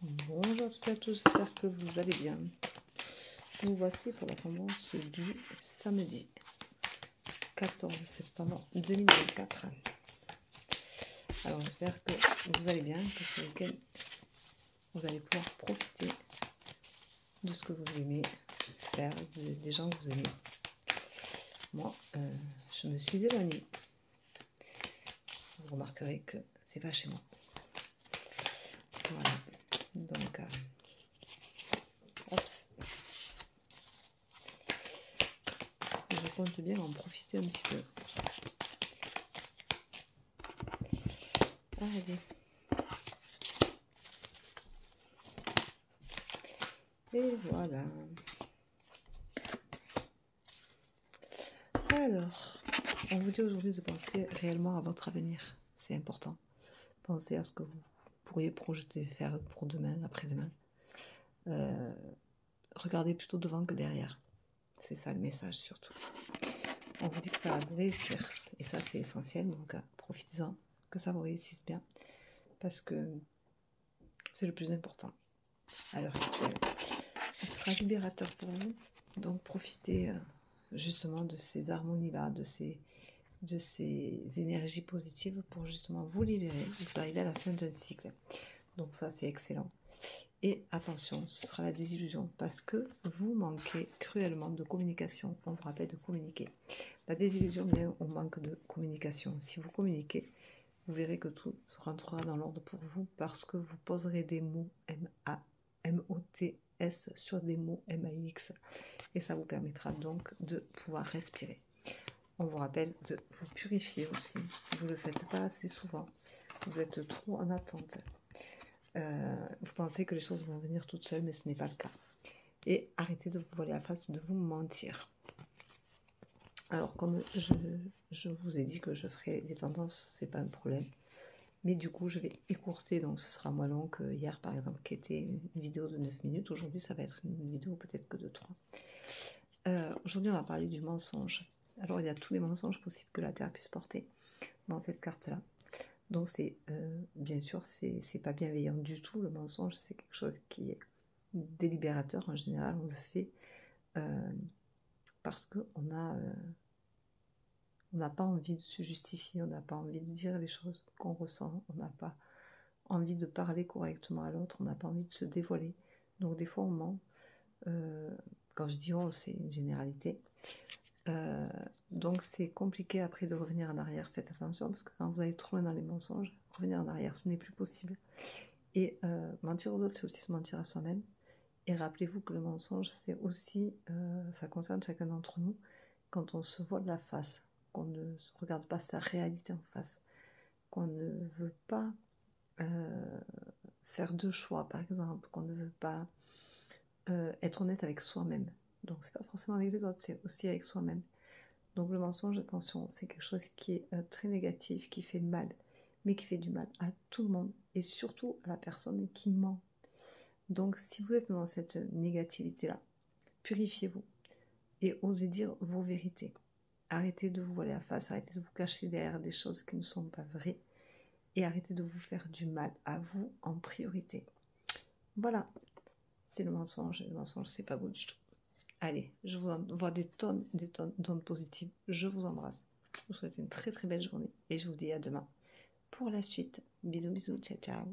Bonjour à toutes et à tous, j'espère que vous allez bien. Nous voici pour la tendance du samedi 14 septembre 2024. Alors j'espère que vous allez bien, que ce week-end vous allez pouvoir profiter de ce que vous aimez faire, des gens que vous aimez. Moi, je me suis éloignée. Vous remarquerez que c'est pas chez moi. Voilà. Donc, je compte bien en profiter un petit peu. Allez. Et voilà. Alors, on vous dit aujourd'hui de penser réellement à votre avenir. C'est important. Pensez à ce que vous pourriez projeter faire pour demain, après-demain. Regardez plutôt devant que derrière. C'est ça le message surtout. On vous dit que ça va vous réussir. Et ça, c'est essentiel. Donc, profitez-en. Que ça vous réussisse bien. Parce que c'est le plus important à l'heure actuelle. Ce sera libérateur pour vous. Donc, profitez justement de ces harmonies-là, de ces énergies positives pour justement vous libérer. Vous arrivez à la fin d'un cycle. Donc ça, c'est excellent. Et attention, ce sera la désillusion parce que vous manquez cruellement de communication. On vous rappelle de communiquer. La désillusion vient au manque de communication. Si vous communiquez, vous verrez que tout rentrera dans l'ordre pour vous parce que vous poserez des mots M-A-M-O-T-S sur des mots M-A-U-X. Et ça vous permettra donc de pouvoir respirer. On vous rappelle de vous purifier aussi. Vous ne le faites pas assez souvent. Vous êtes trop en attente. Vous pensez que les choses vont venir toutes seules, mais ce n'est pas le cas. Et arrêtez de vous voiler la face, de vous mentir. Alors, comme je vous ai dit que je ferai des tendances, c'est pas un problème. Mais du coup, je vais écourter, donc ce sera moins long que hier, par exemple, qui était une vidéo de 9 minutes. Aujourd'hui, ça va être une vidéo peut-être que de 3. Aujourd'hui, on va parler du mensonge. Alors, il y a tous les mensonges possibles que la Terre puisse porter dans cette carte-là. Donc, bien sûr, c'est pas bienveillant du tout. Le mensonge, c'est quelque chose qui est délibérateur. En général, on le fait parce qu'on n'a pas envie de se justifier, on n'a pas envie de dire les choses qu'on ressent, on n'a pas envie de parler correctement à l'autre, on n'a pas envie de se dévoiler. Donc, des fois, on ment. Quand je dis on, c'est une généralité. Donc c'est compliqué après de revenir en arrière. Faites attention parce que quand vous allez trop loin dans les mensonges, revenir en arrière, ce n'est plus possible. Et mentir aux autres, c'est aussi se mentir à soi-même. Et rappelez-vous que le mensonge, c'est aussi, ça concerne chacun d'entre nous, quand on se voit de la face, qu'on ne regarde pas sa réalité en face, qu'on ne veut pas faire de choix, par exemple, qu'on ne veut pas être honnête avec soi-même. Donc c'est pas forcément avec les autres, c'est aussi avec soi-même. Donc le mensonge, attention, c'est quelque chose qui est très négatif, qui fait mal, mais qui fait du mal à tout le monde et surtout à la personne qui ment. Donc si vous êtes dans cette négativité-là, purifiez-vous et osez dire vos vérités. Arrêtez de vous voiler la face, arrêtez de vous cacher derrière des choses qui ne sont pas vraies et arrêtez de vous faire du mal à vous en priorité. Voilà, c'est le mensonge. Le mensonge, c'est pas beau du tout. Allez, je vous envoie des tonnes d'ondes positives. Je vous embrasse. Je vous souhaite une très très belle journée et je vous dis à demain pour la suite. Bisous, bisous, ciao, ciao.